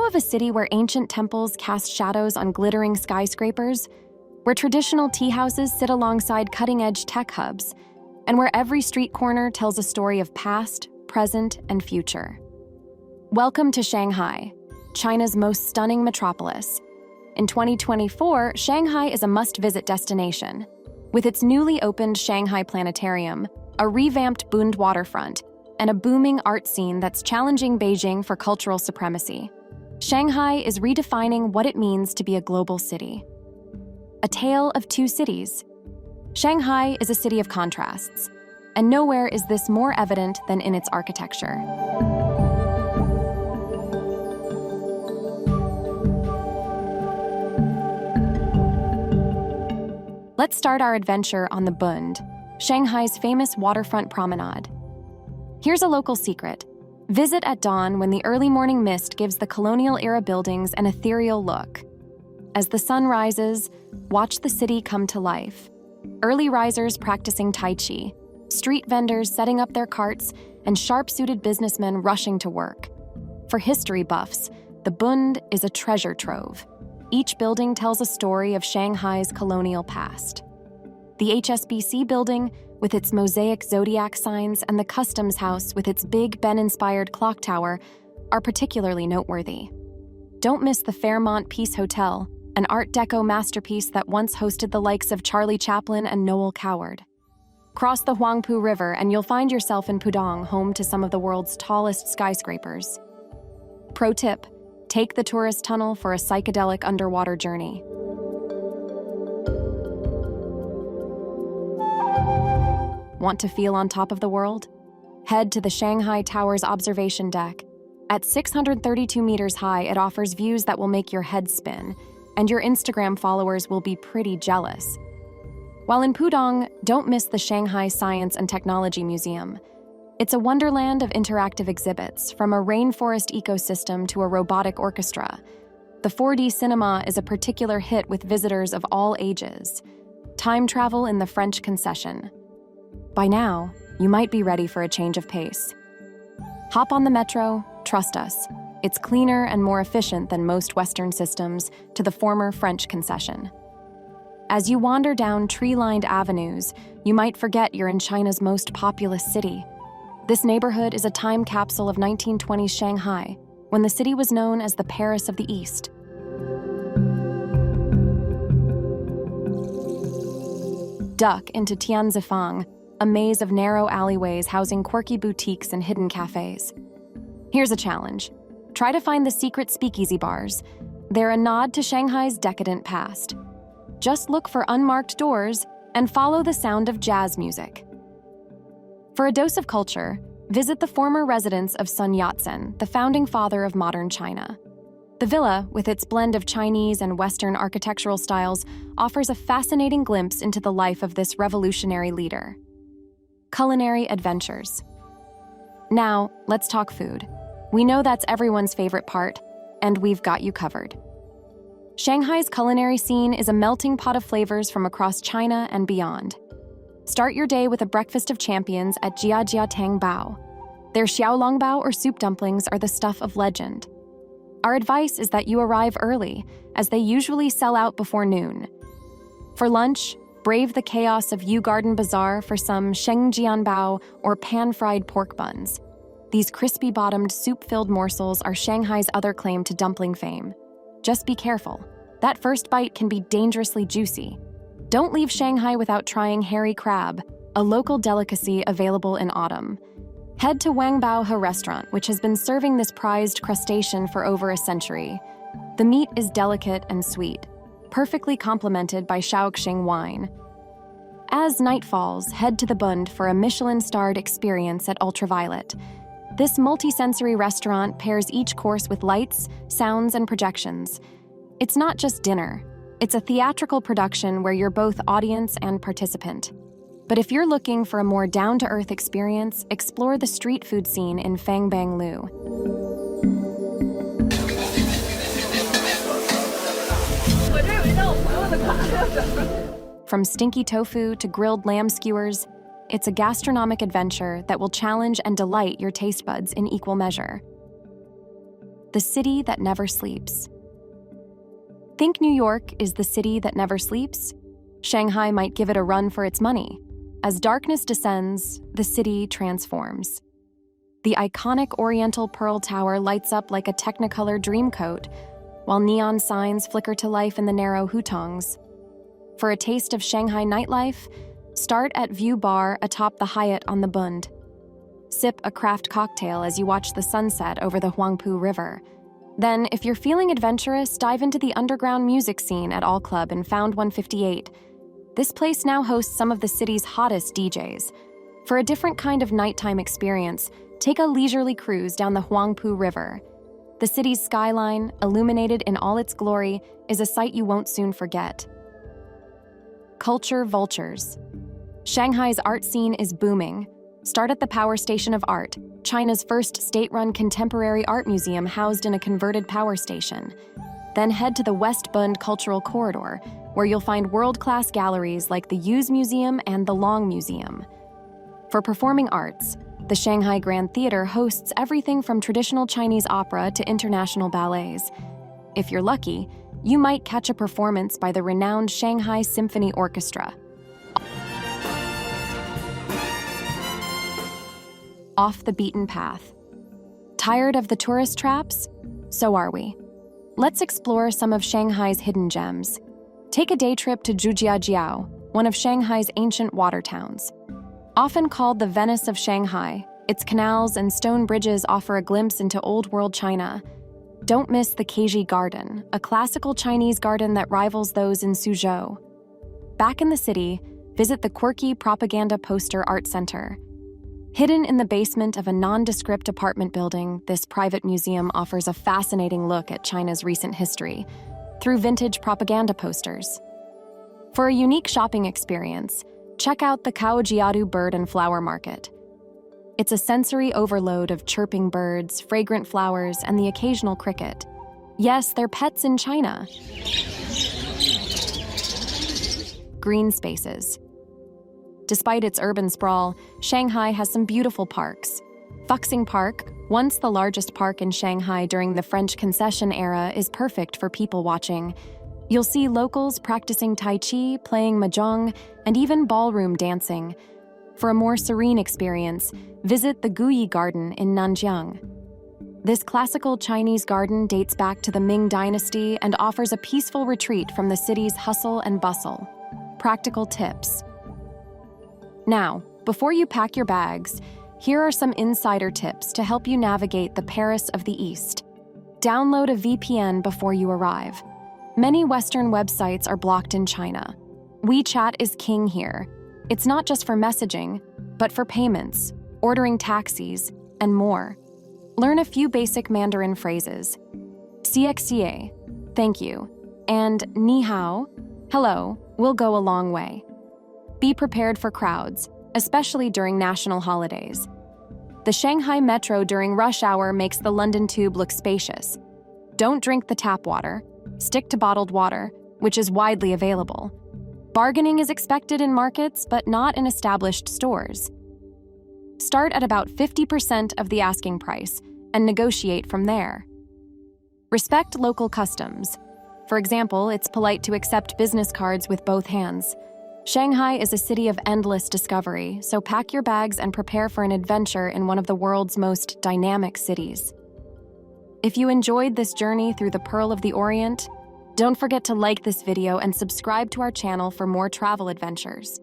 of a city where ancient temples cast shadows on glittering skyscrapers, where traditional tea houses sit alongside cutting-edge tech hubs, and where every street corner tells a story of past, present, and future. Welcome to Shanghai, China's most stunning metropolis. In 2024, Shanghai is a must-visit destination. With its newly opened Shanghai Planetarium, a revamped Bund waterfront, and a booming art scene that's challenging Beijing for cultural supremacy, Shanghai is redefining what it means to be a global city. A tale of two cities. Shanghai is a city of contrasts, and nowhere is this more evident than in its architecture. Let's start our adventure on the Bund, Shanghai's famous waterfront promenade. Here's a local secret. Visit at dawn when the early morning mist gives the colonial-era buildings an ethereal look. As the sun rises, watch the city come to life. Early risers practicing Tai Chi, street vendors setting up their carts, and sharp-suited businessmen rushing to work. For history buffs, the Bund is a treasure trove. Each building tells a story of Shanghai's colonial past. The HSBC building, with its mosaic zodiac signs, and the Customs House with its Big Ben-inspired clock tower, are particularly noteworthy. Don't miss the Fairmont Peace Hotel, an Art Deco masterpiece that once hosted the likes of Charlie Chaplin and Noel Coward. Cross the Huangpu River and you'll find yourself in Pudong, home to some of the world's tallest skyscrapers. Pro tip: take the tourist tunnel for a psychedelic underwater journey. Want to feel on top of the world? Head to the Shanghai Tower's observation deck. At 632 meters high, it offers views that will make your head spin, and your Instagram followers will be pretty jealous. While in Pudong, don't miss the Shanghai Science and Technology Museum. It's a wonderland of interactive exhibits, from a rainforest ecosystem to a robotic orchestra. The 4D cinema is a particular hit with visitors of all ages. Time travel in the French concession. By now, you might be ready for a change of pace. Hop on the metro, trust us. It's cleaner and more efficient than most Western systems to the former French concession. As you wander down tree-lined avenues, you might forget you're in China's most populous city. This neighborhood is a time capsule of 1920s Shanghai, when the city was known as the Paris of the East. Duck into Tianzifang, a maze of narrow alleyways housing quirky boutiques and hidden cafes. Here's a challenge. Try to find the secret speakeasy bars. They're a nod to Shanghai's decadent past. Just look for unmarked doors and follow the sound of jazz music. For a dose of culture, visit the former residence of Sun Yat-sen, the founding father of modern China. The villa, with its blend of Chinese and Western architectural styles, offers a fascinating glimpse into the life of this revolutionary leader. Culinary adventures. Now, let's talk food. We know that's everyone's favorite part, and we've got you covered. Shanghai's culinary scene is a melting pot of flavors from across China and beyond. Start your day with a breakfast of champions at Jiajia Tang Bao. Their xiaolongbao or soup dumplings are the stuff of legend. Our advice is that you arrive early, as they usually sell out before noon. For lunch, brave the chaos of Yu Garden Bazaar for some shengjianbao or pan-fried pork buns. These crispy-bottomed, soup-filled morsels are Shanghai's other claim to dumpling fame. Just be careful. That first bite can be dangerously juicy. Don't leave Shanghai without trying hairy crab, a local delicacy available in autumn. Head to Wangbao He Restaurant, which has been serving this prized crustacean for over a century. The meat is delicate and sweet, perfectly complemented by Shaoxing wine. As night falls, head to the Bund for a Michelin-starred experience at Ultraviolet. This multi-sensory restaurant pairs each course with lights, sounds, and projections. It's not just dinner. It's a theatrical production where you're both audience and participant. But if you're looking for a more down-to-earth experience, explore the street food scene in Fangbanglu. From stinky tofu to grilled lamb skewers, it's a gastronomic adventure that will challenge and delight your taste buds in equal measure. the city that never sleeps. Think New York is the city that never sleeps? Shanghai might give it a run for its money. As darkness descends, the city transforms. The iconic Oriental Pearl Tower lights up like a Technicolor dreamcoat, while neon signs flicker to life in the narrow hutongs. For a taste of Shanghai nightlife, start at View Bar atop the Hyatt on the Bund. Sip a craft cocktail as you watch the sunset over the Huangpu River. Then, if you're feeling adventurous, dive into the underground music scene at All Club in Found 158. This place now hosts some of the city's hottest DJs. For a different kind of nighttime experience, take a leisurely cruise down the Huangpu River. The city's skyline, illuminated in all its glory, is a sight you won't soon forget. Culture vultures. Shanghai's art scene is booming. Start at the Power Station of Art, China's first state-run contemporary art museum housed in a converted power station. Then head to the West Bund Cultural Corridor, where you'll find world-class galleries like the Yuz Museum and the Long Museum. For performing arts, the Shanghai Grand Theater hosts everything from traditional Chinese opera to international ballets. If you're lucky, you might catch a performance by the renowned Shanghai Symphony Orchestra. Off the beaten path. Tired of the tourist traps? So are we. Let's explore some of Shanghai's hidden gems. Take a day trip to Zhujiajiao, one of Shanghai's ancient water towns. Often called the Venice of Shanghai, its canals and stone bridges offer a glimpse into old-world China. Don't miss the Keiji Garden, a classical Chinese garden that rivals those in Suzhou. Back in the city, visit the quirky Propaganda Poster Art Center. Hidden in the basement of a nondescript apartment building, this private museum offers a fascinating look at China's recent history through vintage propaganda posters. For a unique shopping experience, check out the Kaojiadu Bird and Flower Market. It's a sensory overload of chirping birds, fragrant flowers, and the occasional cricket. Yes, they're pets in China. Green spaces. Despite its urban sprawl, Shanghai has some beautiful parks. Fuxing Park, once the largest park in Shanghai during the French concession era, is perfect for people watching. You'll see locals practicing Tai Chi, playing mahjong, and even ballroom dancing. For a more serene experience, visit the Guyi Garden in Nanjiang. This classical Chinese garden dates back to the Ming Dynasty and offers a peaceful retreat from the city's hustle and bustle. Practical tips. Now, before you pack your bags, here are some insider tips to help you navigate the Paris of the East. Download a VPN before you arrive. Many Western websites are blocked in China. WeChat is king here. It's not just for messaging, but for payments, ordering taxis, and more. Learn a few basic Mandarin phrases. CXCA, thank you, and ni hao, hello, will go a long way. Be prepared for crowds, especially during national holidays. The Shanghai Metro during rush hour makes the London Tube look spacious. Don't drink the tap water. Stick to bottled water, which is widely available. Bargaining is expected in markets, but not in established stores. Start at about 50% of the asking price and negotiate from there. Respect local customs. For example, it's polite to accept business cards with both hands. Shanghai is a city of endless discovery, so pack your bags and prepare for an adventure in one of the world's most dynamic cities. If you enjoyed this journey through the Pearl of the Orient, don't forget to like this video and subscribe to our channel for more travel adventures.